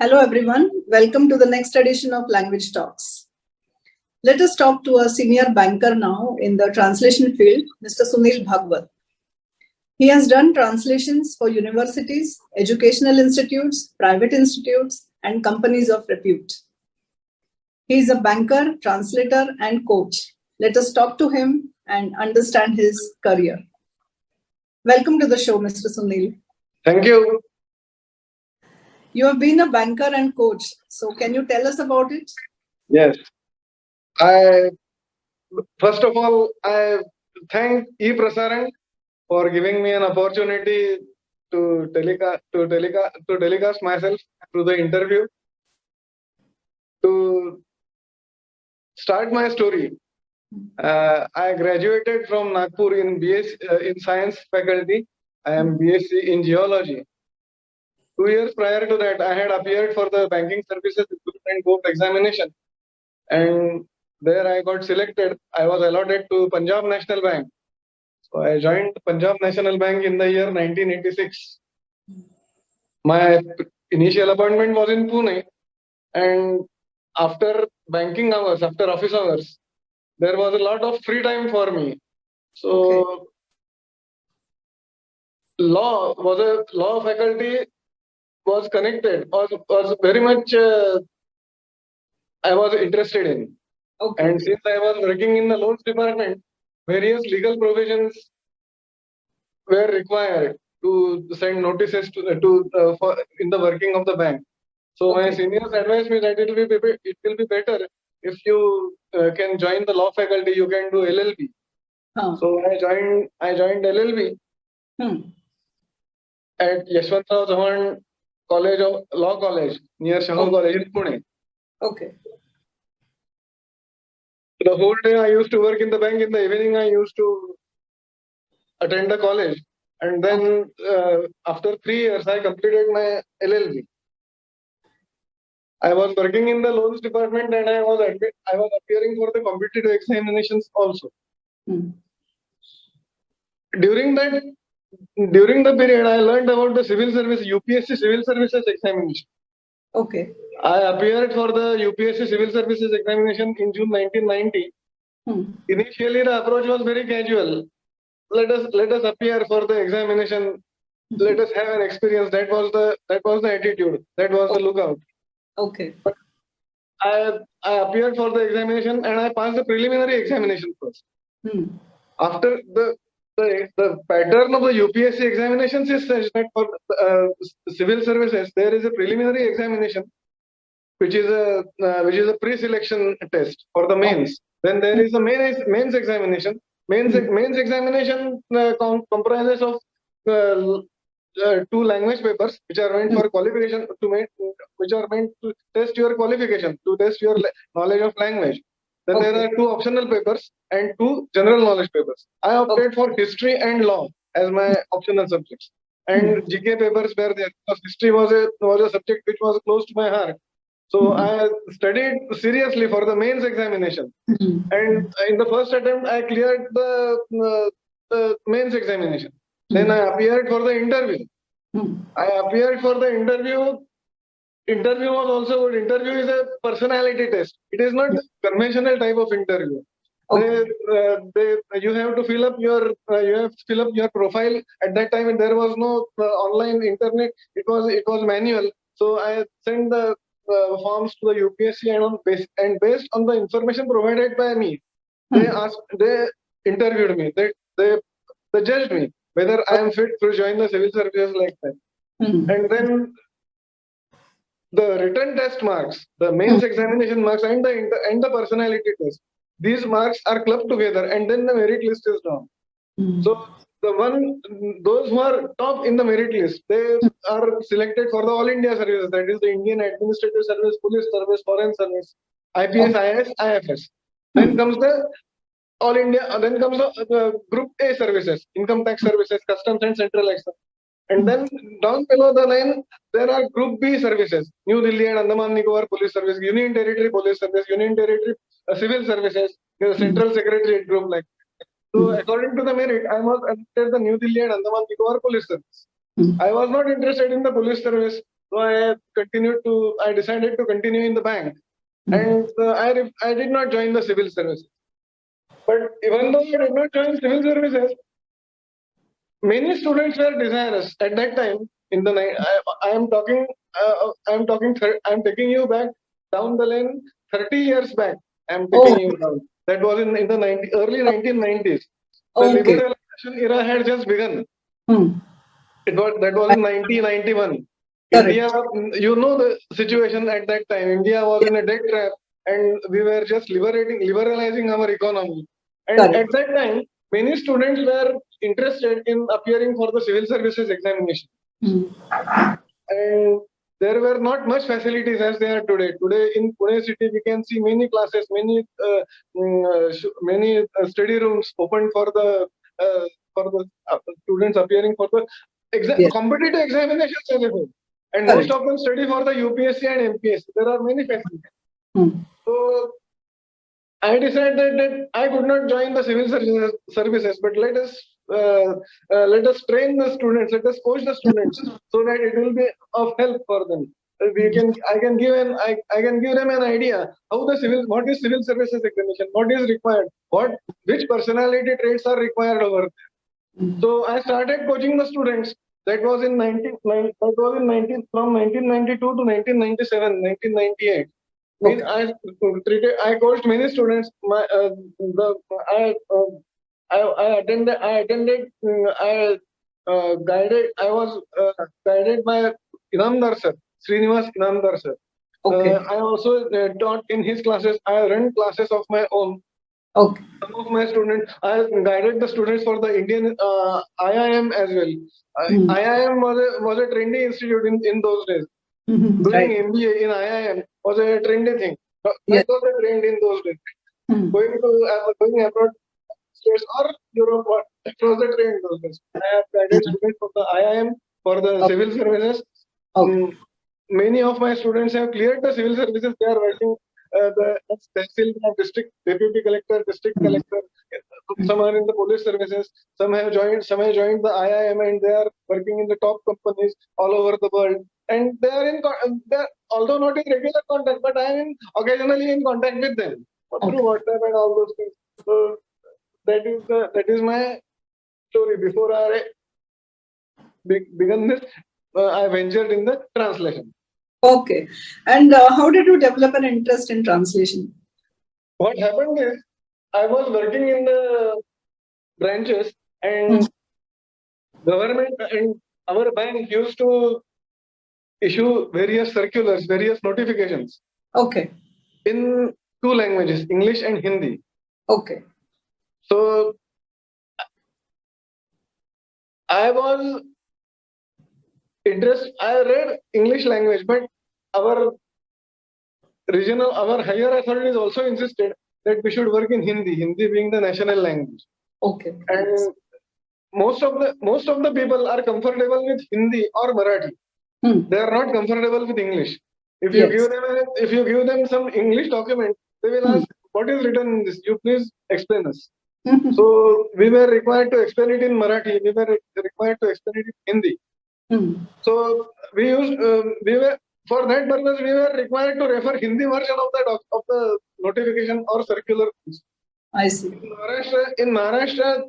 Hello everyone, welcome to the next edition of Language Talks. Let us talk to a senior banker now in the translation field, Mr. Sunil Bhagwat. He has done translations for universities, educational institutes, private institutes, and companies of repute. He is a banker, translator, and coach. Let us talk to him and understand his career. Welcome to the show, Mr. Sunil. Thank you. You have been a banker and coach, so can you tell us about it? Yes. First of all, I thank Prasaran for giving me an opportunity to telecast myself through the interview. To start my story, I graduated from Nagpur in in science faculty. I am BSc in geology. 2 years prior to that, I had appeared for the banking services recruitment board examination, and there I got selected. I was allotted to Punjab National Bank. So I joined Punjab National Bank in the year 1986. My initial appointment was in Pune, and after banking hours, after office hours, there was a lot of free time for me. So law faculty was connected, was very much I was interested in. And since I was working in the loans department, various legal provisions were required to send notices in the working of the bank. So my seniors advised me that it will be better if you can join the law faculty. You can do LLB. So I joined LLB at Yashwantrao Chavan Law College near Shahu College in Pune. The whole day I used to work in the bank. In the evening I used to attend the college, and then after 3 years I completed my LLB. I was working in the loans department, and I was appearing for the competitive examinations also. During the period, I learned about the civil service, UPSC civil services examination. I appeared for the UPSC civil services examination in June 1990. Initially, the approach was very casual. Let us appear for the examination. Let us have an experience. That was the attitude. That was the lookout. But I appeared for the examination, and I passed the preliminary examination first. After the pattern of the UPSC examinations is such that for civil services there is a preliminary examination, which is a pre-selection test for the mains. Then there is a mains examination. Mains examination comprises of 2 language papers, which are meant for qualification which are meant to test your qualification, to test your knowledge of language. Then there are 2 optional papers and 2 general knowledge papers. I opted for history and law as my optional subjects, and GK papers were there because history was a subject which was close to my heart. So I studied seriously for the mains examination, and in the first attempt I cleared the mains examination. Then I appeared for the interview. Interview was also good. Interview is a personality test. It is not conventional type of interview. You have to fill up your profile. At that time there was no online internet. It was manual. So I sent the forms to the UPSC, and based on the information provided by me, they interviewed me. They judged me whether I am fit to join the civil services like that. And then the written test marks, the mains examination marks, and the personality test, these marks are clubbed together, and then the merit list is drawn. So those who are top in the merit list, they are selected for the All India services, that is the Indian Administrative Service, Police Service, Foreign Service, IPS, IAS, IFS. Then comes the All India, then comes the Group A services, Income Tax Services, Customs and Central Excise. And then down below the line, there are Group B services, New Delhi and Andaman Nicobar Police Service, Union Territory Police Service, Union Territory Civil Services, Central Secretariat Group like that. So according to the merit, I was admitted the New Delhi and Andaman Nicobar Police Service. I was not interested in the police service. So I decided to continue in the bank, and I did not join the civil services. But even though I did not join civil services, many students were desirous at that time. In the I am talking, I am taking you back down the lane 30 years back. I am taking you down. That was in the early 1990s. The liberalization era had just begun. That was in 1991. India, you know the situation at that time. India was in a debt trap, and we were just liberalizing our economy. And at that time, many students were interested in appearing for the civil services examination. And there were not much facilities as they are today. Today in Pune city, we can see many classes, many study rooms open for the students appearing for the competitive examinations available. And most of them study for the UPSC and MPSC. There are many facilities. So I decided that I could not join the civil services, but let us train the students, let us coach the students, so that it will be of help for them. I can give them an idea what is civil services examination, what is required, which personality traits are required over there. So I started coaching the students. That was from 1992 to 1997, 1998. I coached many students. I was guided by Inamdar sir, Srinivas Inamdar sir. I also taught in his classes. I run classes of my own. Some of my students, I guided the students for the Indian IIM as well. IIM was a trendy institute in those days. Doing MBA in IIM was a trendy thing. That was a trend in those days. Going abroad, States or Europe, that was the trend in those days. I have guided students for the IIM, for the civil services. Many of my students have cleared the civil services. They are working the district deputy collector, district collector. Some are in the police services. Some have joined the IIM, and they are working in the top companies all over the world. And they are although not in regular contact, but I am occasionally in contact with them through WhatsApp and all those things. So that is my story. Before I began this, I ventured in the translation. Okay. And how did you develop an interest in translation? What happened is, I was working in the branches, and government and our bank used to issue various circulars, various notifications. In two languages, English and Hindi. So I was interested. I read English language, but our higher authorities also insisted that we should work in Hindi, Hindi being the national language. And most of the people are comfortable with Hindi or Marathi. They are not comfortable with English. If you give them some English document, they will ask, what is written in this? You please explain us. So we were required to explain it in Marathi. We were required to explain it in Hindi. So for that purpose, we were required to refer Hindi version of the notification or circular. I see. In Maharashtra,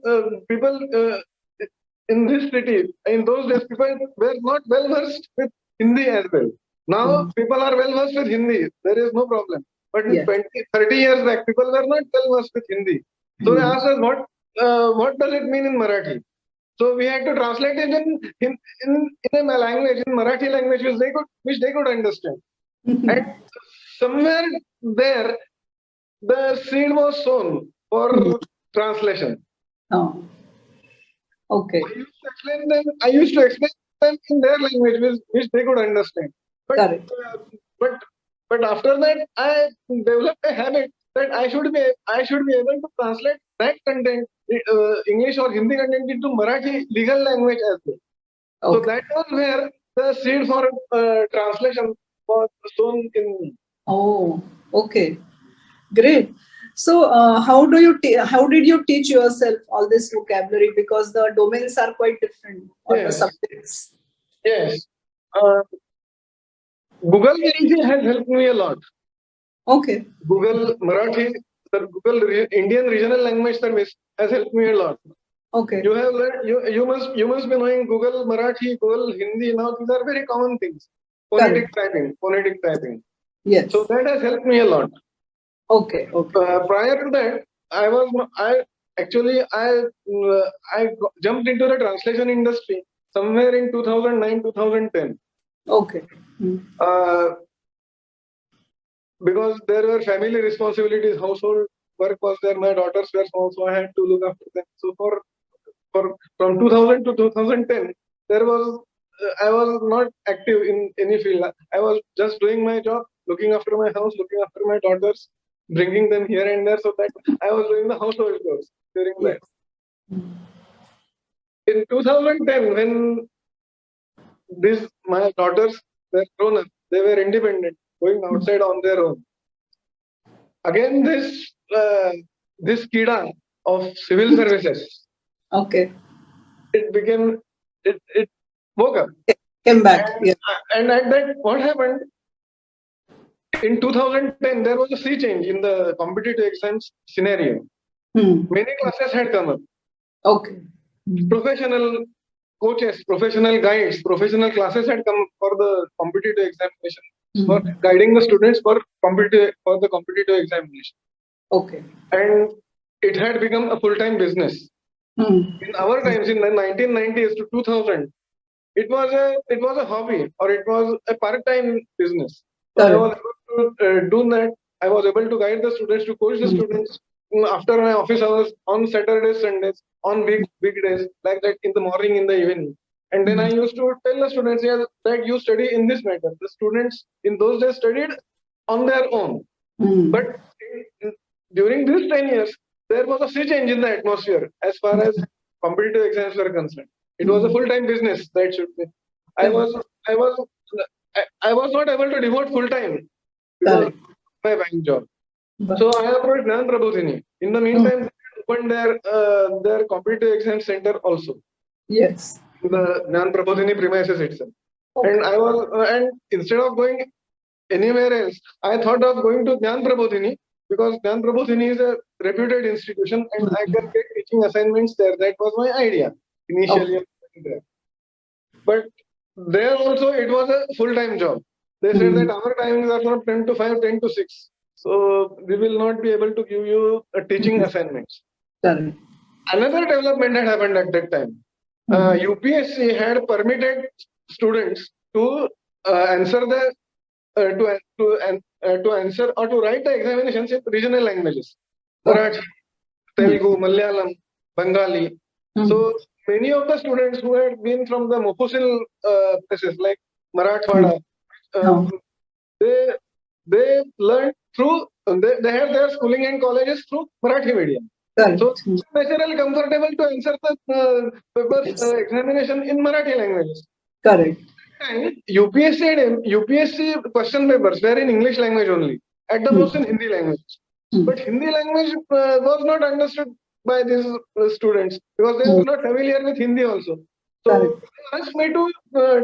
people in this city, in those days, people were not well versed with Hindi as well. Now people are well versed with Hindi. There is no problem. But 30 years back, people were not well versed with Hindi. So they asked us, what does it mean in Marathi? So we had to translate it in a language, in Marathi language, which they could understand. And somewhere there, the seed was sown for translation. I used to explain them in their language, which they could understand. But after that, I developed a habit that I should be able to translate that content, English or Hindi content, into Marathi legal language as well. So that was where the seed for translation was sown in me. Great. So how did you teach yourself all this vocabulary, because the domains are quite different, or the subjects? Yes. Google Marathi has helped me a lot. Okay. Google Marathi, the Indian Regional Language Service has helped me a lot. Okay. You have learned, you must be knowing Google Marathi, Google Hindi. Now these are very common things. Phonetic typing. Yes. So that has helped me a lot. Okay. Prior to that, I jumped into the translation industry somewhere in 2009, 2010. Okay. Because there were family responsibilities, household work was there, my daughters were small, so I had to look after them. So from 2000 to 2010, I was not active in any field. I was just doing my job, looking after my house, looking after my daughters, bringing them here and there, so that I was doing the household chores during that. In 2010, when my daughters were grown up, they were independent, going outside on their own. Again, this kida of civil services. Okay. It woke up. Came back. And at that, what happened? In 2010, there was a sea change in the competitive exams scenario. Many classes had come up. Okay. Professional coaches, professional guides, professional classes had come for the competitive examination, for guiding the students for the competitive examination. Okay. And it had become a full-time business. In our times, in the 1990s to 2000, it was a hobby, or it was a part-time business. So I was able to do that. I was able to guide the students, to coach the students after my office hours, on Saturdays, Sundays, on big days, like that, in the morning, in the evening. And then I used to tell the students, that you study in this matter. The students in those days studied on their own. But during these 10 years, there was a sea change in the atmosphere as far as competitive exams were concerned. It was a full-time business, that should be. I was not able to devote full time because of my bank job. So I approached Gnan Prabodhini. In the meantime, they opened their competitive exam center also. Yes. The Gnan Prabodhini premises itself. And and instead of going anywhere else, I thought of going to Gnan Prabodhini, because Gnan Prabodhini is a reputed institution and I can get teaching assignments there. That was my idea initially. But there also it was a full-time job. They said that our timings are from 10 to 5, 10 to 6. So we will not be able to give you a teaching assignments. Another development had happened at that time. UPSC had permitted students to answer to answer or to write the examinations in regional languages. Marathi, Telugu, Malayalam, Bengali. So many of the students who had been from the Mofussil places like Marathwada, they learned through, they had their schooling and colleges through Marathi medium. So it's naturally comfortable to answer the papers examination in Marathi languages. Correct. And UPSC question papers were in English language only, at the most in Hindi language. But Hindi language was not understood by these students because they were not familiar with Hindi also. So they asked me to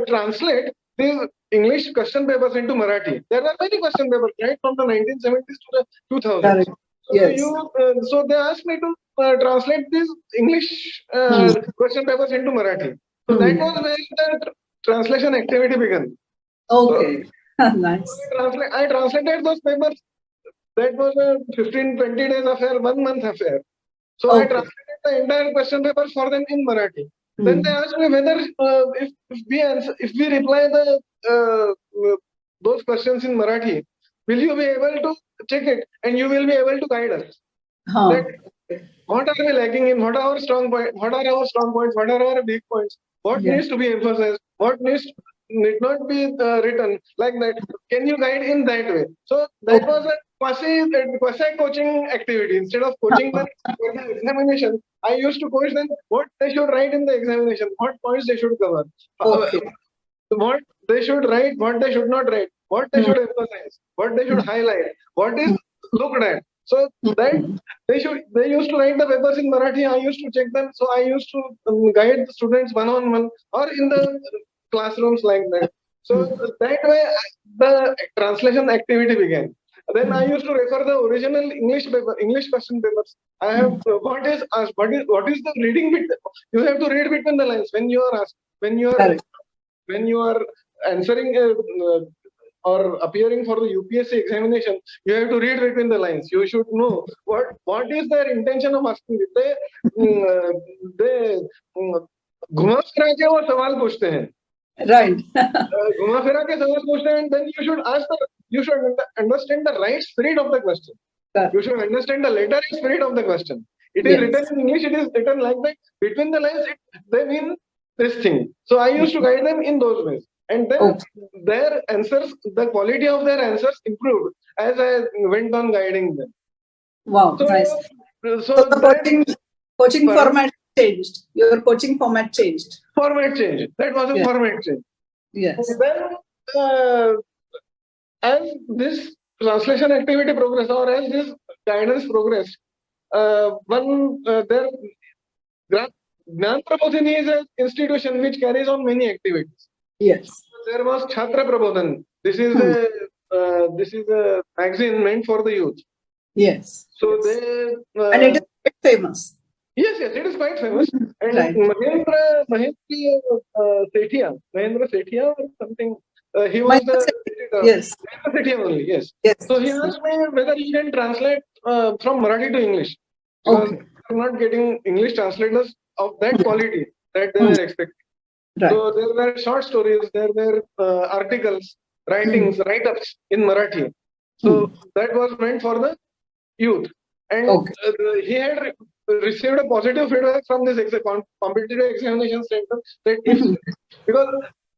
translate these English question papers into Marathi. There were many question papers, right, from the 1970s to the 2000s. So they asked me to translate these English question papers into Marathi. So that was where the translation activity began. Okay. Nice. I translated those papers. That was a 15-20 days affair, 1 month affair. So I translated the entire question papers for them in Marathi. Then they asked me whether if we reply those questions in Marathi, will you be able to check it and you will be able to guide us? What are we lacking in? What are our strong points? What are our strong points? What are our weak points? What needs to be emphasized? What need not be written like that? Can you guide in that way? So that was a quasi coaching activity. Instead of coaching them for the examination, I used to coach them what they should write in the examination, what points they should cover, what they should write, what they should not write, what they should emphasize, what they should highlight, what is looked at. So that they used to write the papers in Marathi. I used to check them. So I used to guide the students one-on-one or in the classrooms like that. So that way the translation activity began. Then I used to refer the original English paper, English question papers. I have what is the reading bit? You have to read between the lines when you are asked, when you are answering or appearing for the UPSC examination. You have to read between the lines. You should know what is their intention of asking. They घुमा फिरा के वो सवाल पूछते हैं. Right. घुमा फिरा के सवाल पूछते हैं, and then you should understand the right spirit of the question. You should understand the literary spirit of the question. It is written in English, it is written like that. Between the lines, they mean this thing. So I used to guide them in those ways. And then their answers, the quality of their answers improved as I went on guiding them. Wow, so, nice. So the coaching format changed. Your coaching format changed. Format changed. That was a format change. Yes. And then, as this translation activity progressed, or as this guidance progressed, their Gnan Prabodhini is an institution which carries on many activities. Yes. There was Chhatra Prabodhan. This is a magazine meant for the youth. Yes. So they and it is quite famous. Yes, it is quite famous. And right. Mahendra Sethia or something. He was the yes. Mahendra Sethia only. Yes. Yes. So he asked me whether he can translate from Marathi to English. Because I'm not getting English translators of that quality that they were expecting. Right. So there were short stories, there were articles, writings, write-ups in Marathi. So that was meant for the youth. And he had received a positive feedback from this competitive examination center that because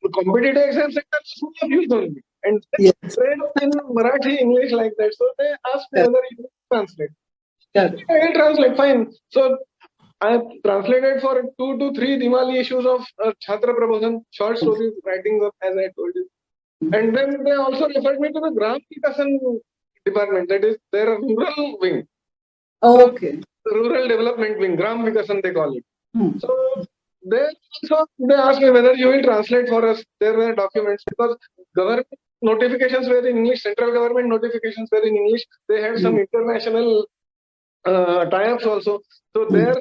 the competitive exam center is full of youth only. And they trained in Marathi English like that. So they asked me whether you can translate. I will translate, fine. So I translated for 2 to 3 Diwali issues of Chhatra Prabodhan, short stories, writings of, as I told you. And then they also referred me to the Gram Vikasan department, that is their rural wing. Okay. Rural development wing, Gram Vikasan they call it. So they asked me whether you will translate for us. There were documents because government notifications were in English, central government notifications were in English. They had some international tie-ups also. So their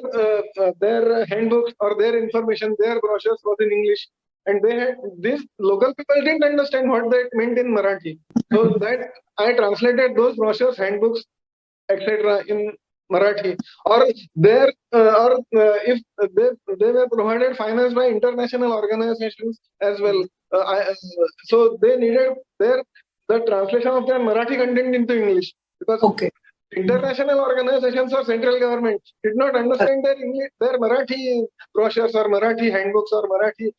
handbooks or their information, their brochures was in English. And they had these local people didn't understand what that meant in Marathi. So that I translated those brochures, handbooks, etc. in Marathi. Or if they were provided finance by international organizations as well. So they needed the translation of their Marathi content into English because international organizations or central government did not understand their Marathi brochures or Marathi handbooks or Marathi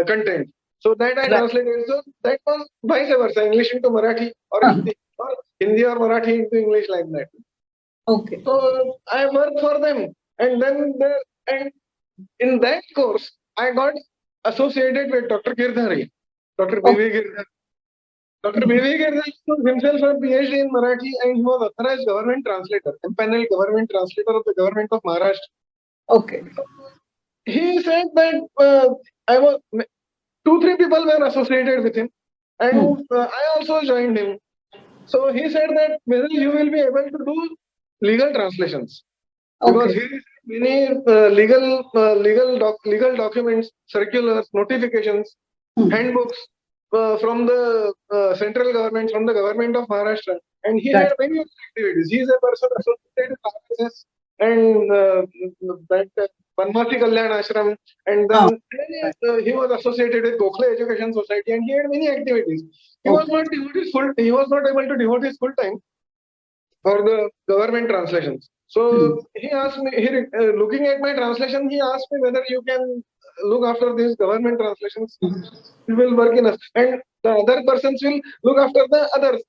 content. So that I translated. So that was vice versa, English into Marathi or Hindi or Marathi into English like that. Okay. So I worked for them, and then in that course I got associated with Dr. Girdhari, Dr. B.V. Girdhari. Dr. B.V. Girdhari himself a PhD in Marathi, and he was authorized government translator, empaneled government translator of the government of Maharashtra. Okay. He said that 2-3 people were associated with him, and I also joined him. So he said that whether you will be able to do legal translations because he many legal documents, circulars, notifications, handbooks from the central government, from the government of Maharashtra, and he had many activities. He is a person associated with RSS and that Vanmati Kalyan Ashram, and then he was associated with Gokhale Education Society, and he had many activities. He was not able to devote his full time for the government translations. So he asked me, looking at my translation, he asked me whether you can look after these government translations. You will work in us, and the other persons will look after the other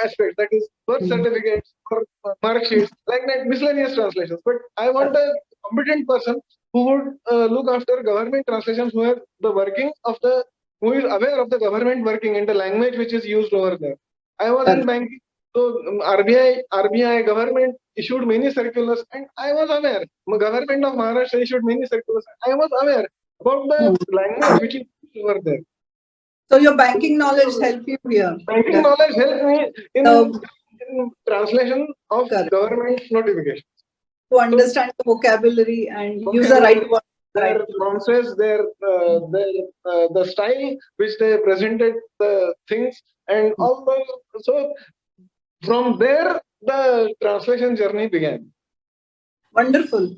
aspects, that is birth certificates or mark sheets, like that miscellaneous translations. But I want a competent person who would look after government translations, who is aware of the government working and the language which is used over there. I was in banking. So RBI government issued many circulars, and I was aware. Government of Maharashtra issued many circulars. I was aware about the language which is over there. So your banking knowledge helped you here. Banking knowledge helped me in translation of government notifications. To understand the vocabulary and use the right word. Their nuances, the style which they presented the things, and all those. So from there, the translation journey began. Wonderful.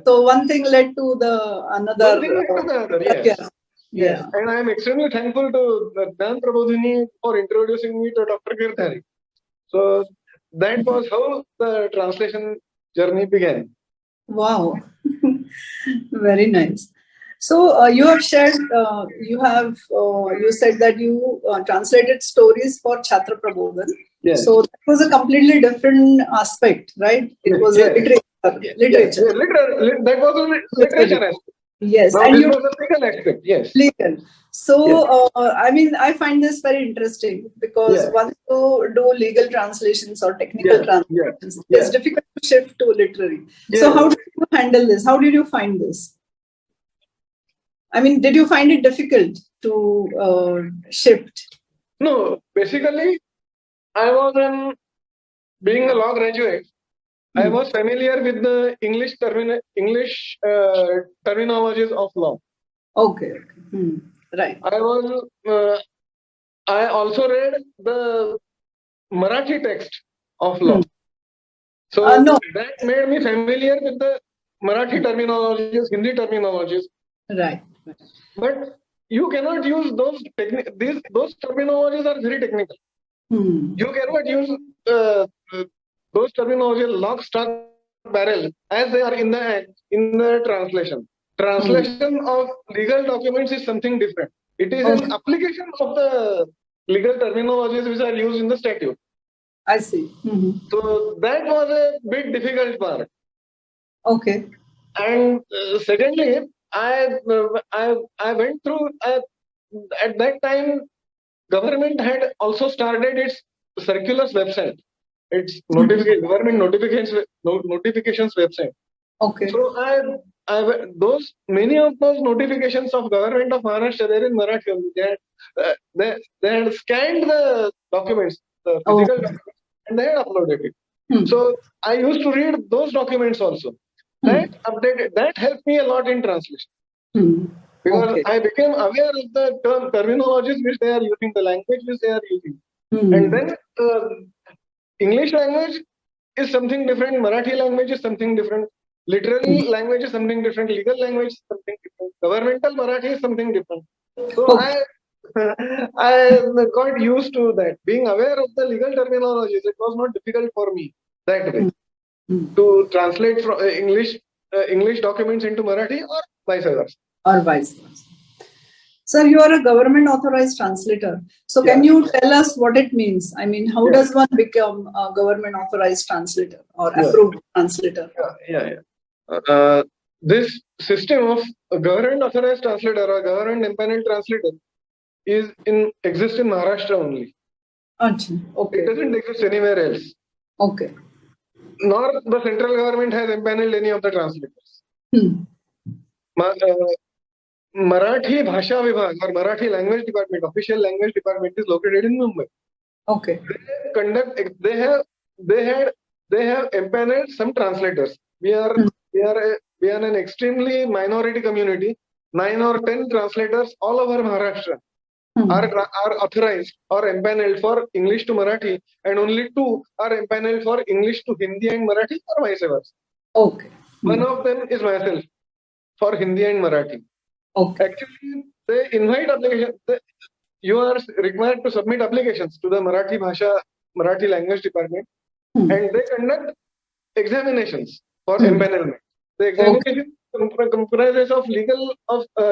So one thing led to the another. One thing led to the other, yes. Yes, and I am extremely thankful to Dan Prabodhini for introducing me to Dr. Kirthari. So that was how the translation journey began. Wow, very nice. So you have shared, you said that you translated stories for Chhatra Prabodhan. Yes. So that was a completely different aspect, right? It was a literature. Yes. That was a literature aspect. Yes, now, and this was a legal aspect. Yes, legal. So I mean, I find this very interesting because once you do legal translations or technical translations, it's difficult to shift to literary. So how did you handle this? How did you find this? I mean, did you find it difficult to shift? No, basically, I was being a law graduate. I was familiar with the English terminologies of law. Okay. Right. I also read the Marathi text of law. So that made me familiar with the Marathi terminologies, Hindi terminologies. Right. But you cannot use those terminologies are very technical. You cannot use those terminologies lock, stock, barrel as they are in the translation. Translation of legal documents is something different. It is an application of the legal terminologies which are used in the statute. I see. So that was a bit difficult part. Okay. And secondly, I went through at that time. Government had also started its circulars website. It's government notifications website. Okay. So many of those notifications of Government of Maharashtra, they're in Marathi only. They had scanned the documents, the physical documents, and they had uploaded it. So I used to read those documents also. That helped me a lot in translation. Because I became aware of the terminologies which they are using, the language which they are using. And then English language is something different, Marathi language is something different, literary language is something different, legal language is something different, governmental Marathi is something different. So I got used to that. Being aware of the legal terminologies, it was not difficult for me that way to translate from English documents into Marathi or vice versa. Sir, you are a government-authorized translator. So can you tell us what it means? I mean, how does one become a government-authorized translator or approved translator? This system of a government-authorized translator or government-empaneled translator exists in Maharashtra only. Okay. It doesn't exist anywhere else. Okay. Nor the central government has empaneled any of the translators. Marathi Bhasha Vibhag or Marathi Language Department, official language department, is located in Mumbai. Okay. They have empaneled some translators. We are an extremely minority community. 9 or 10 translators all over Maharashtra are authorized or empaneled for English to Marathi, and only 2 are empaneled for English to Hindi and Marathi, or vice versa. Okay. One of them is myself for Hindi and Marathi. Okay. Actually, they invite applications. You are required to submit applications to the Marathi Language Department, and they conduct examinations for empanelment. The examination comprises of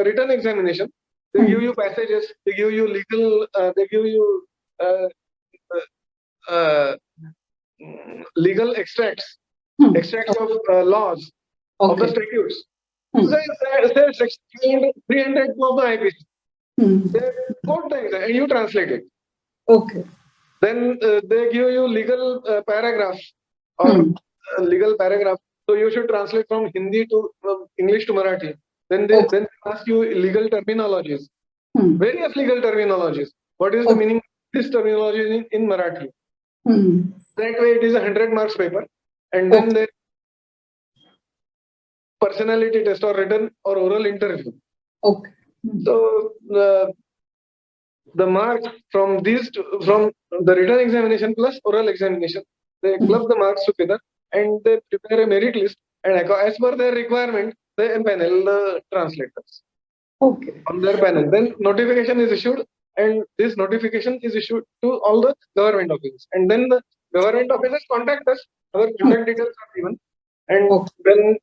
written examination. They give you passages. They give you legal. They give you legal extracts of laws of the statutes. Say Section 300 of the IPC. They quote the exam and you translate it. Okay. Then they give you legal paragraphs or legal paragraph. So you should translate from Hindi to English to Marathi. Then they ask you legal terminologies. various legal terminologies. What is the meaning of this terminology in Marathi? That way, it is a 100 marks paper, and then there personality test or written or oral interview. Okay. So the marks from from the written examination plus oral examination, they club the marks together and they prepare a merit list, and as per their requirement, they empanel the translators. Okay. On their panel. Then notification is issued, and this notification is issued to all the government offices. And then the government offices contact us. Our contact details are given. And then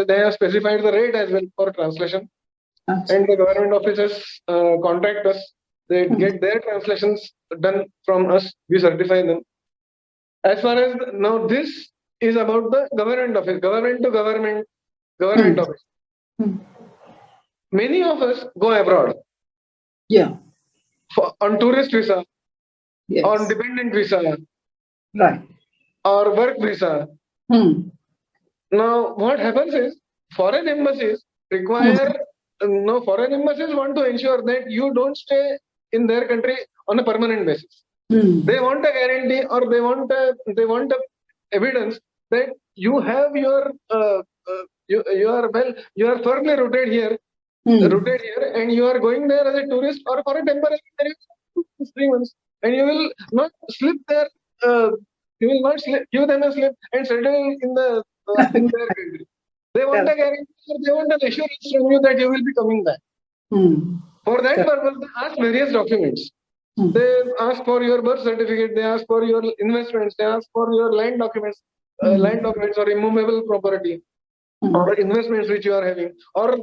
they have specified the rate as well for translation. And the government offices contact us. They get their translations done from us. We certify them. As far as now, this is about the government office, government to government office. Many of us go abroad. Yeah. On tourist visa, yes. On dependent visa, right, or work visa. Now, what happens is foreign embassies require foreign embassies want to ensure that you don't stay in their country on a permanent basis. They want a guarantee, or they want a evidence that you have your you are firmly rooted here. And you are going there as a tourist or for a temporary period of 3 months, and you will not slip there. You will not give them a slip and settle in their country. They want a guarantee, they want an assurance from you that you will be coming back. For that purpose, they ask various documents. They ask for your birth certificate. They ask for your investments. They ask for your land documents, or immovable property. Or investments which you are having, or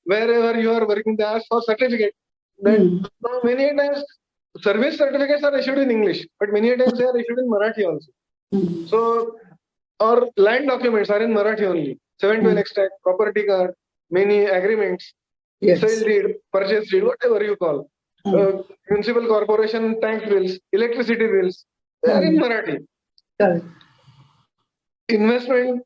wherever you are working, they ask for certificate. Then many times service certificates are issued in English, but many times they are issued in Marathi also. So, or land documents are in Marathi only. 712 extract, property card, many agreements, sale deed, purchase deed, whatever you call. Municipal corporation tax bills, electricity bills, they are in Marathi. Correct. Investment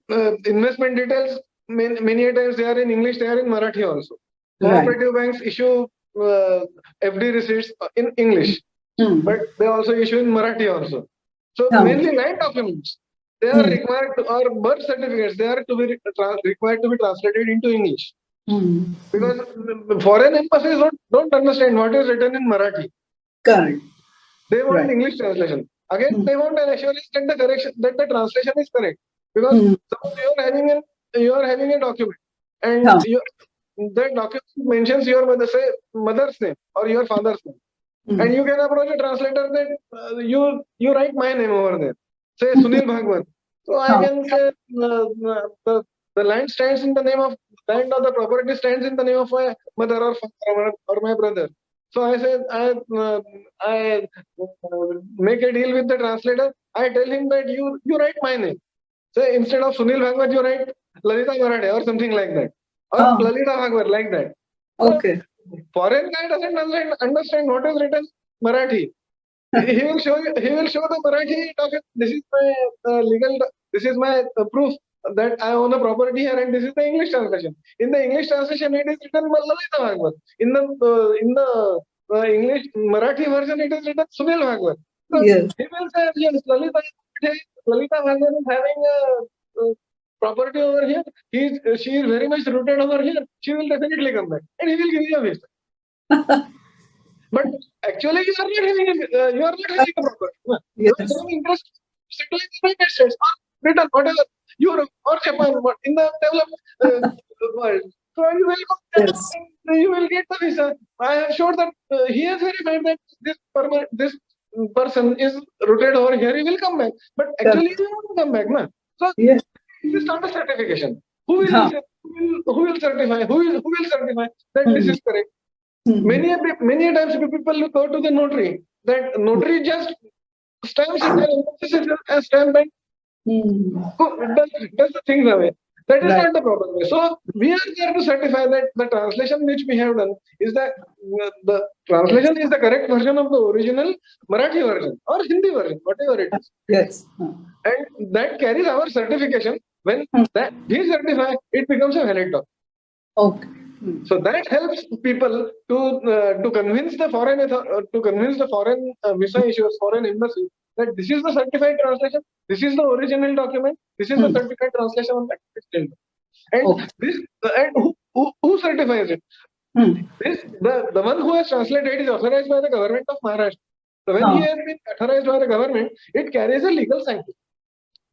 details, many times they are in English, they are in Marathi also. Cooperative banks issue FD receipts in English, but they also issue in Marathi also. So mainly land documents, they are required to, or birth certificates, they are to be required to be translated into English. Because foreign embassies don't understand what is written in Marathi. Correct. They want English translation. Again, they want an assurance that the translation is correct. Because suppose you are having a document, and that document mentions your mother's name or your father's name, and you can approach a translator that you write my name over there. Say Sunil Bhagwat. So I can say the land stands in the name of land, or the property stands in the name of my mother or father or my brother. So I said, I make a deal with the translator. I tell him that you write my name. Say instead of Sunil Bhagwat, you write Lalita Marathe or something like that, or Lalita Bhagwat, like that. Okay. So, foreign guy doesn't understand what is written Marathi. He will show the Marathi document. This is my legal. This is my proof that I own a property here, and this is the English translation. In the English translation, it is written Lalita Bhagwat. In the English Marathi version, it is written Sunil Bhagwat. So yes. He will say, yes, Lalita Bhagwat is having a property over here. She is very much rooted over here. She will definitely come back, and he will give you a visa. But actually, you are not having a property. You are having interest settling in the United States or Britain, whatever, Europe or Japan, in the developed world. So you will go there, you will get the visa. I am sure that he has verified that this person is rooted over here. He will come back. But actually, he will not come back, na? So this is not a certification. Who will certify? Who will certify that this is correct? Many times people go to the notary. That notary just stamps it and stamp and does the things away. That is not the proper way. So we are there to certify that the translation which we have done is that the translation is the correct version of the original Marathi version or Hindi version, whatever it is. Yes. And that carries our certification. When that we certify, it becomes a valid document. Okay. So that helps people to convince the foreign visa issuers, foreign embassies, that this is the certified translation, this is the original document, this is the certified translation of that extent. And this and who certifies it? This the one who has translated is authorized by the government of Maharashtra. So when he has been authorized by the government, it carries a legal sanction.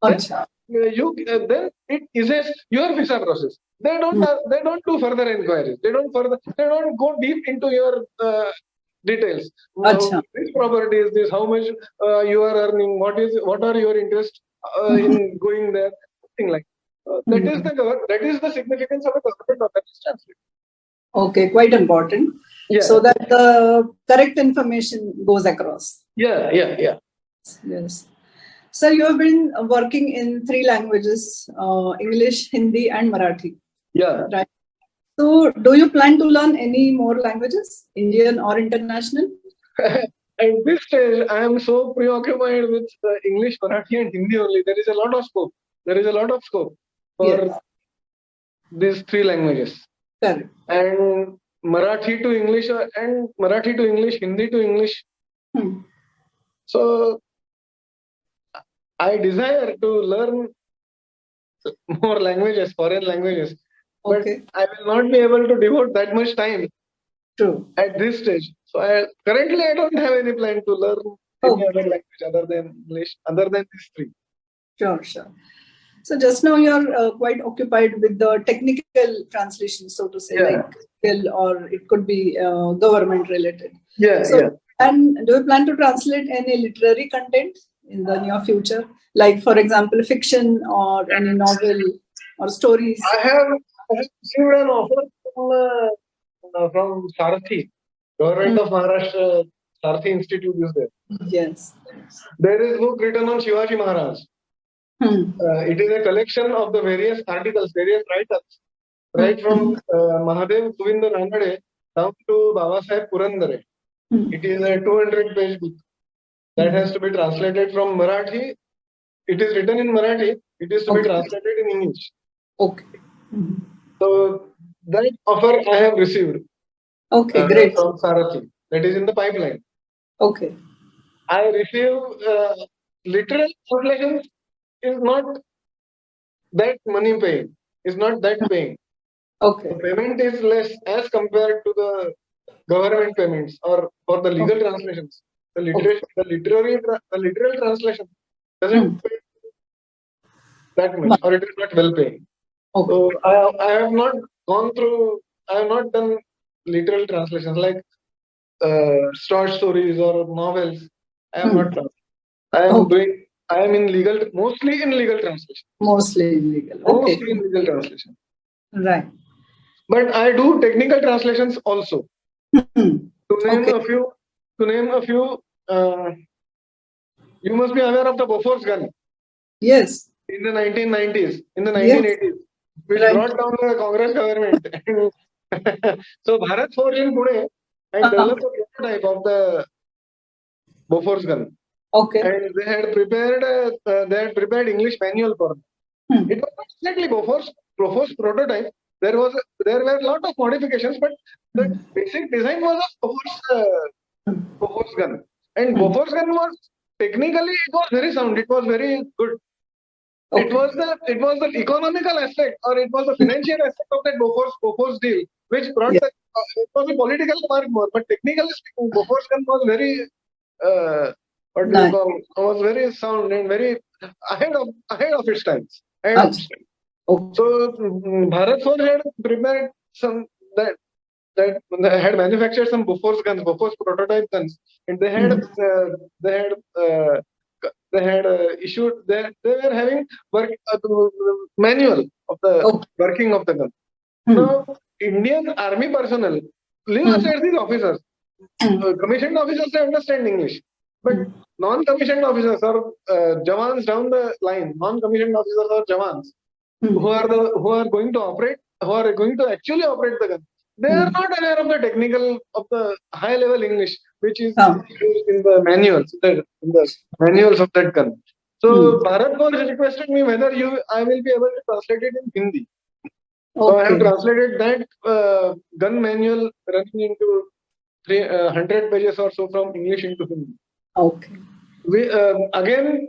Then it is your visa process. They don't do further inquiries. They don't go deep into your details. Which property is this? How much you are earning? What are your interests in going there? Something like that is the significance of a government authorized translator. Okay, quite important. Yeah. So that the correct information goes across. Yeah. Yes. Sir, you have been working in 3 languages, English, Hindi and Marathi. Yeah. Right. So do you plan to learn any more languages, Indian or international? At this stage, I am so preoccupied with English, Marathi and Hindi only. There is a lot of scope. For these 3 languages. Correct. And Marathi to English Hindi to English. So I desire to learn more languages, foreign languages. But I will not be able to devote that much time at this stage. So currently I don't have any plan to learn any other language other than English, other than these 3. Sure. So just now you're quite occupied with the technical translation, so to say, like skill, or it could be government related. And do you plan to translate any literary content in the near future? Like, for example, fiction or any novel or stories? I have received an offer from Sarathi, Government of Maharashtra. Sarathi Institute is there. Yes. There is a book written on Shivaji Maharaj. It is a collection of the various articles, various writers, right from Mahadev Govinda Ranade down to Baba Saheb Purandare. It is a 200-page book that has to be translated from Marathi. It is written in Marathi. It is to be translated in English. So that offer I have received. Great. From Sarathi. That is in the pipeline. I receive literal translations. Is not that money paying. Is not that paying. The payment is less as compared to the government payments or for the legal translations. The literal translation doesn't pay that much, or it is not well paying. So I have not gone through. I have not done literal translations like short stories or novels. I have not done. I am in mostly in legal translation. Mostly in legal. Mostly in legal translation. Right. But I do technical translations also. To name a few, you must be aware of the Bofors gun. Yes. In the 1990s, in the 1980s, which brought down the Congress government. So Bharat Forge in Pune and developed a prototype of the Bofors gun. And they had prepared English manual for them. It was not exactly Bofors prototype. There were a lot of modifications, but the basic design was a Bofors gun. And Bofors gun was technically it was very sound. It was very good. It was the economical aspect, or it was the financial aspect of that Bofors deal, which brought it was a political mark more. But technically speaking, Bofors gun was very was very sound and very ahead of its times. So Bharat Forge had prepared some that had manufactured some Bofors guns, Bofors prototype guns, and they had issued. They were having manual of the working of the gun. Now Indian army personnel, leave aside these officers, commissioned officers, they understand English, but non-commissioned officers or Jawans down the line, non-commissioned officers or Jawans who are going to actually operate the gun, they are not aware of the technical, of the high level English which is used in the manuals, of that gun. So Bharat Forge requested me whether I will be able to translate it in Hindi. So I have translated that gun manual running into 100 pages or so from English into Hindi. Okay. We again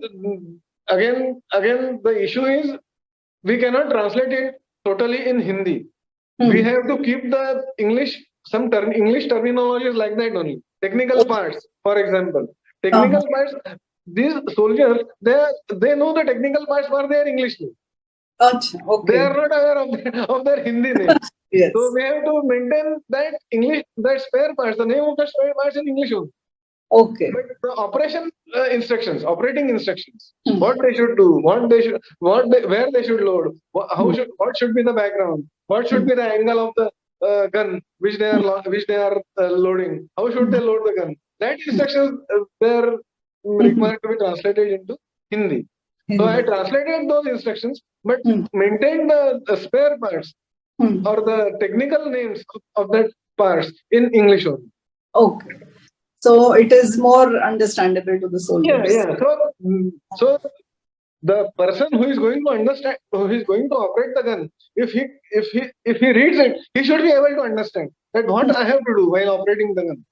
the issue is we cannot translate it totally in Hindi. We have to keep the English English terminologies like that only. Technical parts, for example, technical parts. These soldiers, they know the technical parts for their English name. Okay. They are not aware of their Hindi name. Yes. So we have to maintain that English, that spare parts, the name of the spare parts in English only. Okay. But the operation instructions, operating instructions, what they should do, where they should load, what should be the background, what should be the angle of the gun which they are loading, how should they load the gun. That instructions they are required to be translated into Hindi. So I translated those instructions, but maintained the spare parts or the technical names of that parts in English only. Okay. So it is more understandable to the soldiers. Yeah. So the person who is going to understand, who is going to operate the gun, if he reads it, he should be able to understand that what I have to do while operating the gun.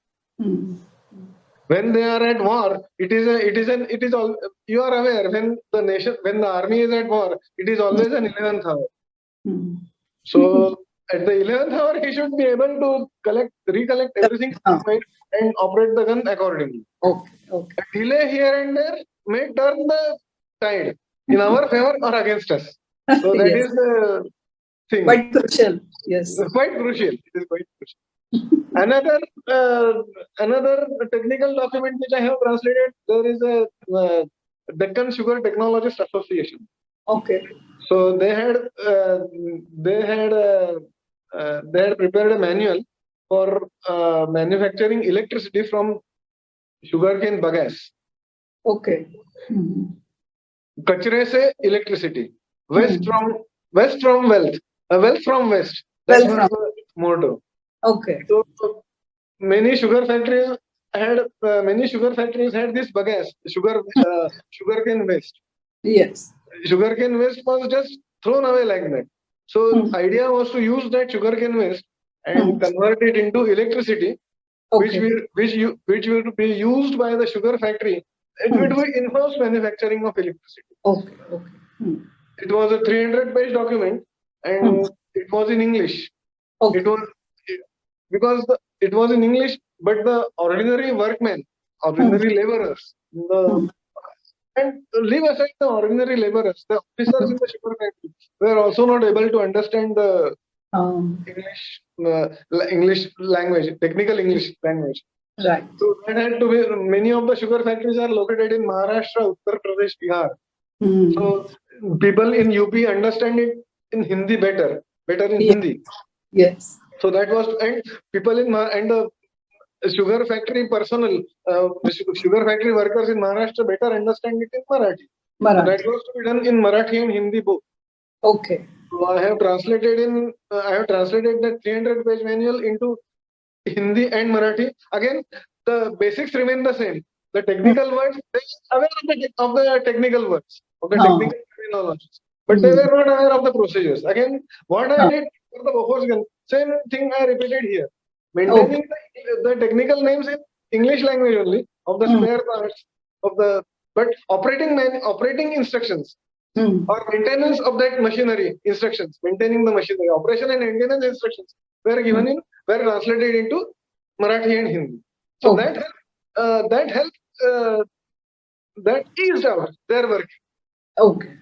When they are at war, you are aware when the army is at war, it is always an 11th hour. So at the 11th hour, he should be able to recollect everything and operate the gun accordingly. Okay. A delay here and there may turn the tide in our favor or against us. So that is the thing. Quite crucial. Yes. Quite crucial. It is quite crucial. Another technical document which I have translated, there is a Deccan Sugar Technologist Association. Okay. So they had prepared a manual for manufacturing electricity from sugarcane bagasse. Okay. Kachre se electricity. West from wealth. Wealth from west. That's the motto. Okay. So many sugar factories had this bagasse, sugarcane waste. Yes. Sugarcane waste was just thrown away like that. So idea was to use that sugarcane waste and convert it into electricity, which will be used by the sugar factory. It would be in-house manufacturing of electricity. Okay. It was a 300-page document, and it was in English. Okay. It was in English, but the ordinary workmen, ordinary laborers, and leave aside the ordinary laborers, the officers in the sugar factory were also not able to understand the English language, technical English language. Right. So that had to be. Many of the sugar factories are located in Maharashtra, Uttar Pradesh, Bihar. So people in UP understand it in Hindi better in Hindi. Yes. So that was, and people in the sugar factory personnel, sugar factory workers in Maharashtra better understand it in Marathi. So that was to be done in Marathi and Hindi both. Okay. So I have translated that 300-page manual into Hindi and Marathi. Again, the basics remain the same. The technical words, they are aware of the technical words, of the technical terminologies, but they were not aware of the procedures. Again, what I did for the Bofors gun, same thing I repeated here. Maintaining the technical names in English language only of the spare parts of the, but operating instructions or maintenance of that machinery instructions, maintaining the machinery, operation and maintenance instructions were translated into Marathi and Hindi. So that helped. That eased out their work. Okay.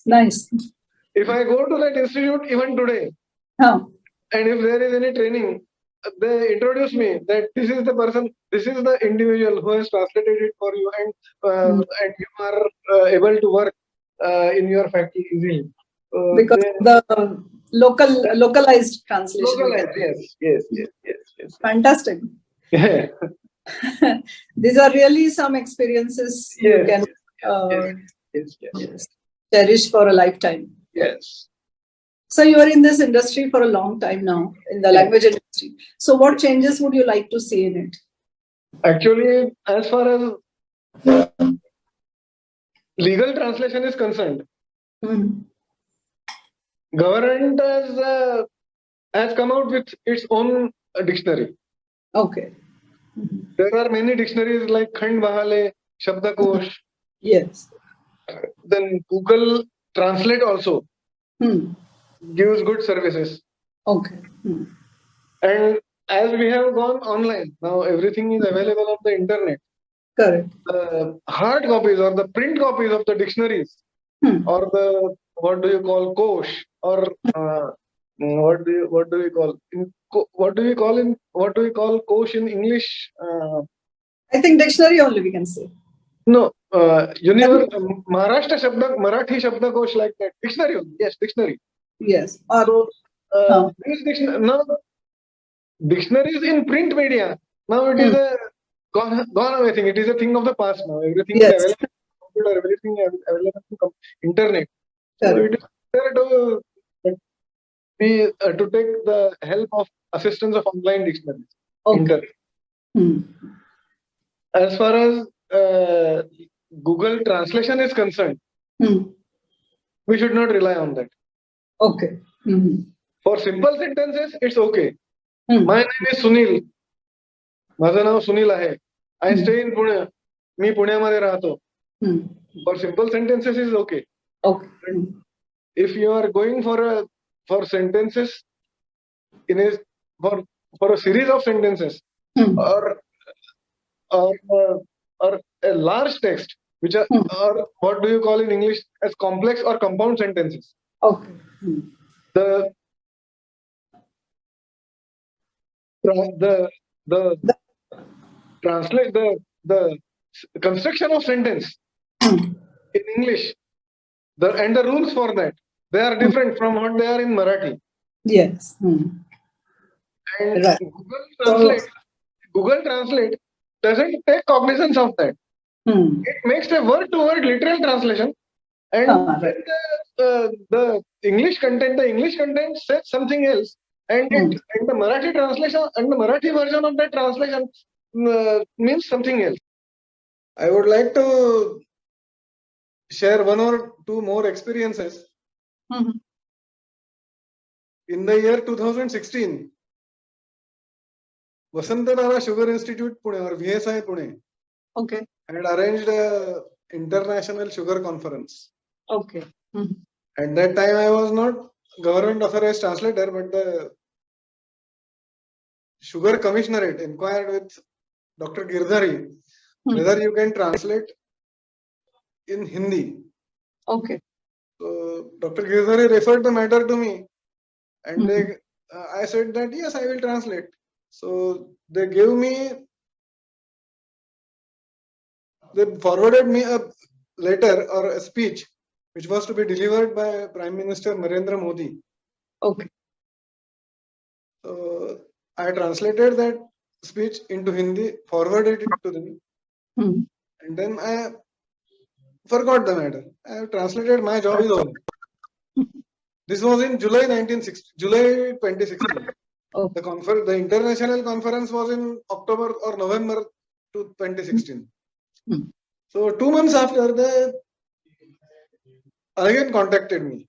Nice. If I go to that institute even today, and if there is any training, they introduce me that this is the person, this is the individual who has translated it for you, and you are able to work in your factory easily. Because the localized translation. Localized, yes. Fantastic. Yeah. These are really some experiences you can cherish for a lifetime. Yes. So you are in this industry for a long time now, in the language industry. So what changes would you like to see in it? Actually, as far as legal translation is concerned, Government has come out with its own dictionary. Okay. There are many dictionaries like Khand Bahale, Shabdakosh. Yes. Then Google Translate also gives good services. Okay. And as we have gone online, now everything is available on the internet. Correct. The hard copies or the print copies of the dictionaries or the what do you call kosh or what do we call kosh in English? I think dictionary only we can say. No, Maharashtra Marathi Shabdakosh like that. Dictionary only. Yes, dictionary. Yes. So these now dictionaries in print media. Now it is a gone away thing. It is a thing of the past now. Everything is available on computer, everything is available on internet. So it is better to take the help of assistance of online dictionaries. Okay. As far as Google Translation is concerned, we should not rely on that. Okay. For simple sentences, it's okay. My name is Sunil. माझं नाव सुनील आहे. I stay in Pune. मी पुण्यामध्ये राहतो. For simple sentences is okay. Okay. If you are going for sentences for a series of sentences or a large text, which are or what do you call in English as complex or compound sentences. Okay. The translate the construction of sentence in English, and the rules for that, they are different from what they are in Marathi. Yes. And Google Translate doesn't take cognizance of that. It makes a word-to-word literal translation, and the English content says something else, and the Marathi translation and the Marathi version of that translation means something else. I would like to share one or two more experiences. In the year 2016, Vasantadara Sugar Institute Pune or VSI Pune had arranged an international sugar conference. Okay. At that time, I was not government-authorized translator, but the Sugar Commissionerate inquired with Dr. Girdhari whether you can translate in Hindi. Okay. So Dr. Girdhari referred the matter to me, and I said that yes, I will translate. So they forwarded me a letter or a speech which was to be delivered by Prime Minister Narendra Modi. Okay. So I translated that speech into Hindi, forwarded it to them, and then I forgot the matter. I have translated, my job is over. This was in July 2016. Okay. The international conference was in October or November 2016. So 2 months after, they again contacted me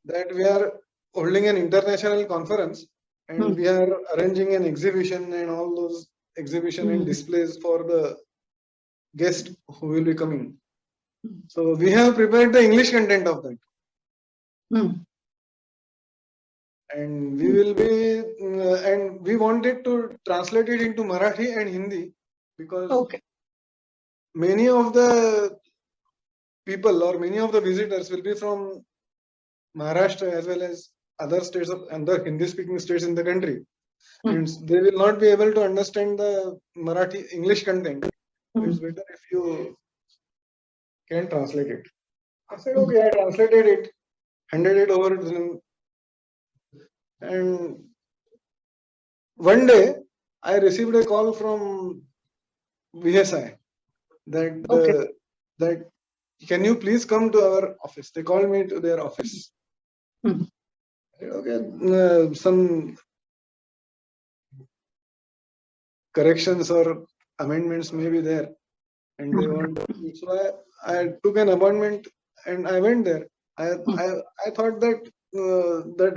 that we are holding an international conference and we are arranging an exhibition and all those exhibition and displays for the guest who will be coming. So we have prepared the English content of that. And we will be, and we wanted to translate it into Marathi and Hindi because many of the people or many of the visitors will be from Maharashtra as well as other states of other Hindi-speaking states in the country, and they will not be able to understand the Marathi English content. It's better if you can translate it. I said, okay, I translated it, handed it over to them. And one day, I received a call from VSI that can you please come to our office? They called me to their office. I said, okay, some corrections or amendments may be there, and they want. So I took an appointment and I went there. I thought that the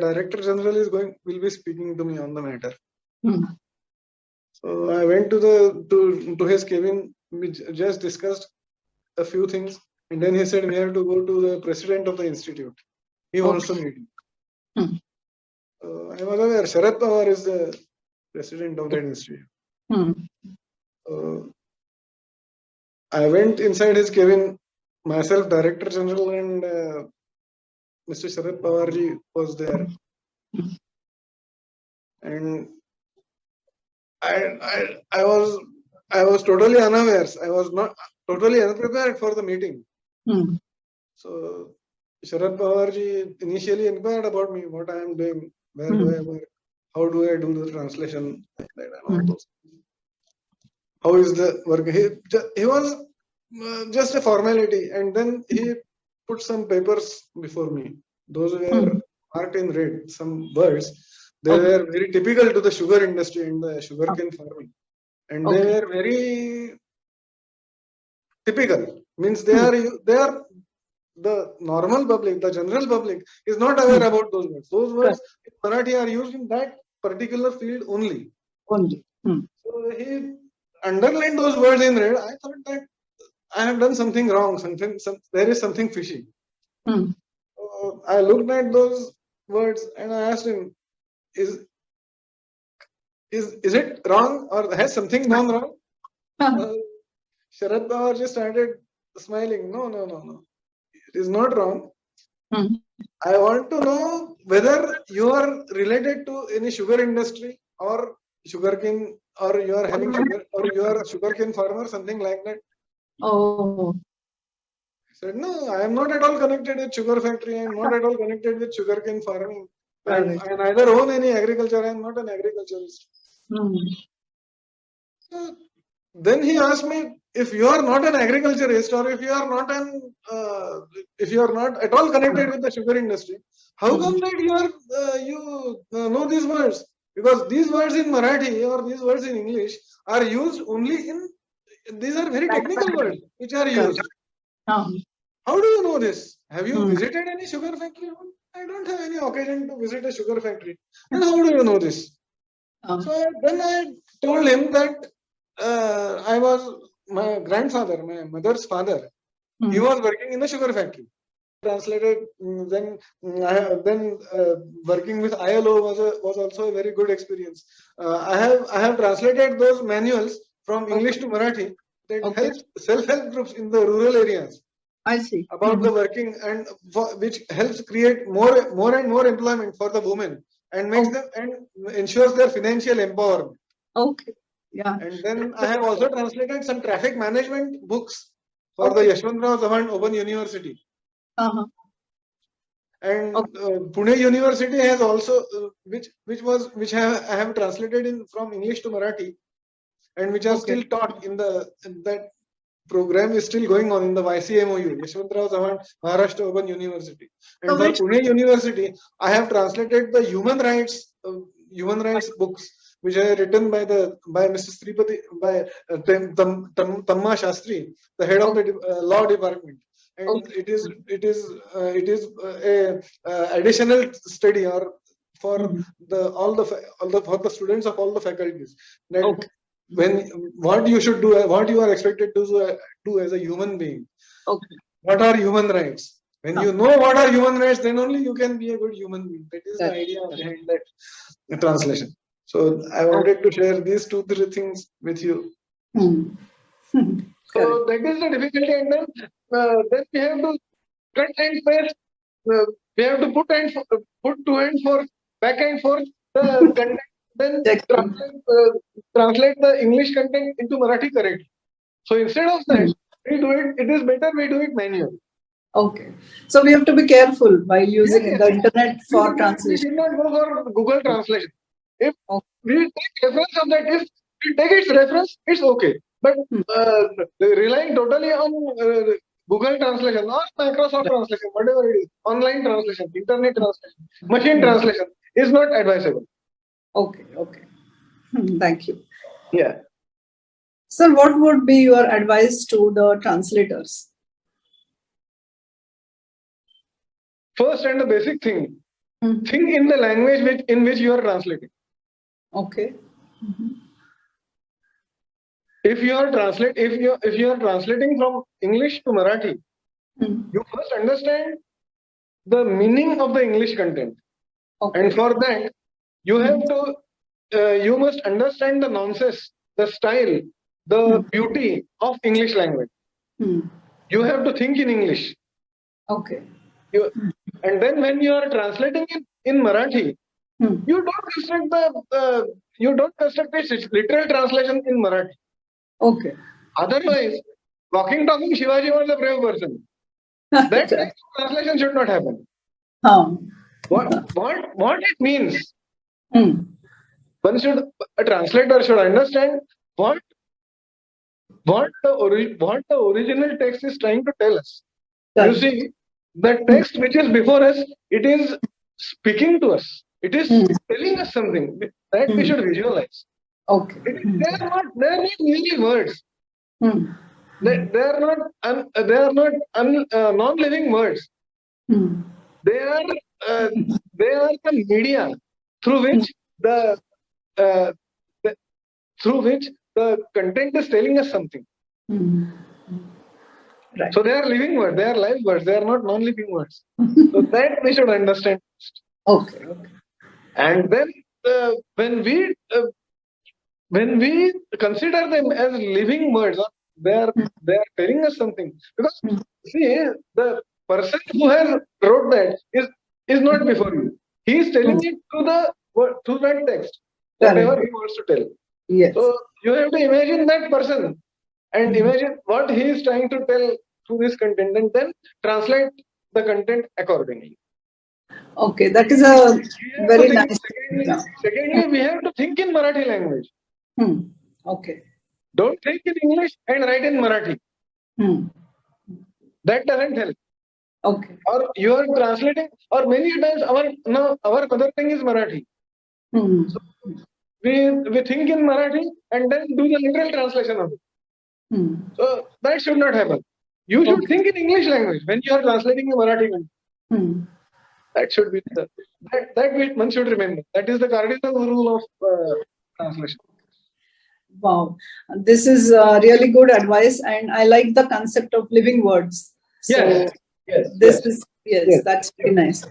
director general will be speaking to me on the matter. So I went to his cabin. We just discussed a few things, and then he said we have to go to the president of the institute. He wants to meet me. I was aware Sharad Pawar is the president of that institute. I went inside his cabin, myself, Director General, and Mr. Sharad Pawarji was there. And I was totally unaware. I was not totally unprepared for the meeting. So Sharad Pawarji initially inquired about me, what I am doing, where do I work, how do I do the translation, and all those things. How is the work? He was just a formality, and then he put some papers before me. Those were marked in red, some words. They were very typical to the sugar industry and the sugarcane farming. And they were very typical. Means they are the normal public, the general public is not aware about those words. Those words in Marathi are used in that particular field only. So he underlined those words in red. I thought that I have done something wrong. There is something fishy. So I looked at those words and I asked him, is it wrong or has something gone wrong? Sharad Pawar just started smiling. No. It is not wrong. I want to know whether you are related to any sugar industry or sugarcane, or you are having sugar, or you are a sugarcane farmer, something like that. I said, no, I am not at all connected with sugar factory. I am not at all connected with sugarcane farming. I neither own any agriculture. I am not an agriculturist. So then he asked me, if you are not an agriculturist, or if you are not at all connected with the sugar industry, how come that you know these words? Because these words in Marathi or these words in English are used only in. These are very technical words which are used. How do you know this? Have you visited any sugar factory? I don't have any occasion to visit a sugar factory. And how do you know this? So then I told him that my grandfather, my mother's father, he was working in a sugar factory. Translated, then working with ILO was also a very good experience. I have translated those manuals from English to Marathi that helps self-help groups in the rural areas. I see. About the working and which helps create more and more employment for the women and makes them and ensures their financial empowerment. Yeah. And then I have also translated some traffic management books for the Yashwantrao Chavan Open University. And Pune University has also which I have translated from English to Marathi, and which are still taught in that program is still going on in the YCMOU, Yashwantrao Chavan Maharashtra Open University. And for Pune University, I have translated the human rights books, which are written by Mr. Sripati, by Tamma Shastri, the head of the law department. And it is a additional study or for for the students of all the faculties. That what you should do, what you are expected to do as a human being. What are human rights? When you know what are human rights, then only you can be a good human being. That is the idea behind that translation. So I wanted to share these 2-3 things with you. So that is the difficulty, and then we have to cut and paste. We have to put to and forth, back and forth the content. Then translate the English content into Marathi correctly. So instead of that, we do it. It is better we do it manually. So we have to be careful while using the internet for translation. We did not go for Google Translation. If we take reference of that, if we take its reference, it's okay. But relying totally on Google Translation or Microsoft Translation, whatever it is, online translation, internet translation, machine translation is not advisable. Thank you. Yeah. Sir, what would be your advice to the translators? first and the basic thing, think in the language in which you are translating. Okay. If you are translating from English to Marathi, you first understand the meaning of the English content. Okay. And for that, you have to, you must understand the nuances, the style, the beauty of English language. You have to think in English. Okay. And then when you are translating it in Marathi, you don't construct a literal translation in Marathi. Okay. Otherwise, talking Shivaji was a brave person. That translation should not happen. What it means? A translator should understand what the original text is trying to tell us. You see, the text which is before us, it is speaking to us. It is telling us something that we should visualize. Okay. They are not really words. They are not non-living words. They are the media through which the content is telling us something. Right. So they are living words. They are live words. They are not non-living words. So that we should understand. Okay. And then when we consider them as living words, they are telling us something. Because see, the person who has wrote that is not before you. He is telling it through that text, whatever he wants to tell. Yes. So you have to imagine that person and imagine what he is trying to tell through this content, and then translate the content accordingly. Okay, that is a very nice. Secondly, we have to think in Marathi language. Okay. Don't think in English and write in Marathi. That doesn't help. Okay. Or you are translating, or many times our mother tongue is Marathi. So we think in Marathi and then do the literal translation of it. So that should not happen. You should think in English language when you are translating a Marathi language. That should be that one should remember. That is the cardinal rule of translation. Wow, this is really good advice, and I like the concept of living words. So that's very nice.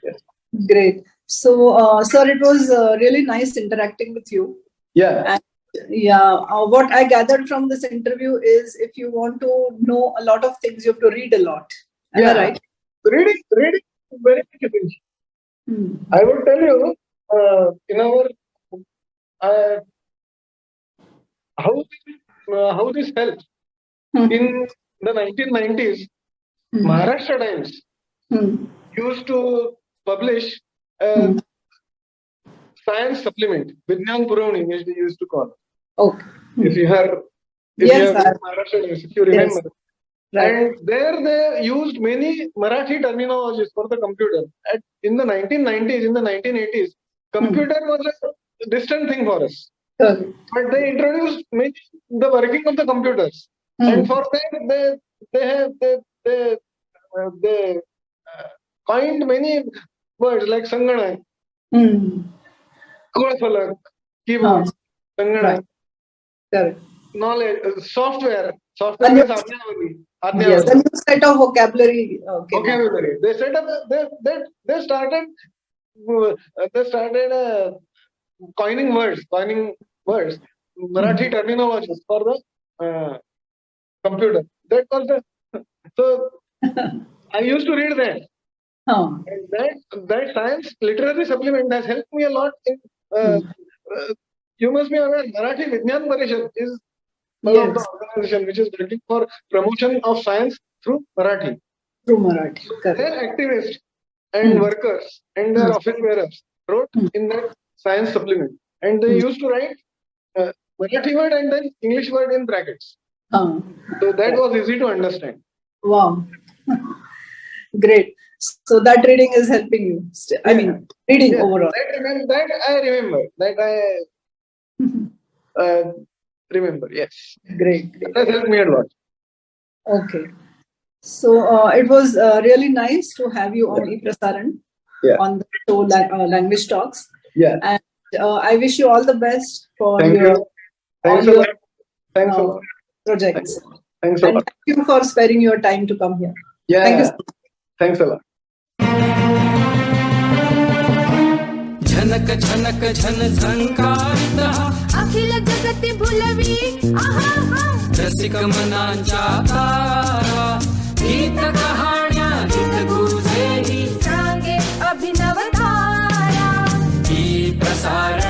Yes. Great. So, sir, it was really nice interacting with you. Yeah. And what I gathered from this interview is, if you want to know a lot of things, you have to read a lot. Am I right? Reading very interesting. I would tell you in our how this helped. In the 1990s, Maharashtra Times used to publish a science supplement, Vigyan Puravani, which they used to call. Okay. If you have Maharashtra Times, if you remember. Yes. Right. And there they used many Marathi terminologies for the computer. In the 1990s, in the 1980s, computer was a distant thing for us. But they introduced the working of the computers, and for that they coined many words like Sanganak, Kodafalak, keyboard, Sanganak, knowledge, software. Software is Ajnavali. Yes, a new set of vocabulary. They set up. They started coining words, Marathi terminologies for the computer. That was so. I used to read that. And that science literary supplement has helped me a lot. You must be aware, Marathi Vigyan Parishad is one of the organization which is working for promotion of science through Marathi. Through Marathi. So their activists and workers and their office bearers wrote in that science supplement, and they used to write Marathi word and then English word in brackets. So that was easy to understand. Wow. Great. So that reading is helping you. I mean, reading overall. That I remember. That I remember. Yes. Great. That helped me a lot. Okay. So it was really nice to have you on ePrasaran on the show Language Talks. Yeah. And I wish you all the best for Thank your you. Thanks a lot. Thanks a lot. Projects. Thanks a lot. Thank you for sparing your time to come here. Yeah. Thank you so much. Thanks a lot. झनक झनक झन झंकारित अखिल जगती भुलवी रसिक मनांच्या तारा गीत कहाण्या गीत गुजेही सांगे अभिनव धारा ही प्रसार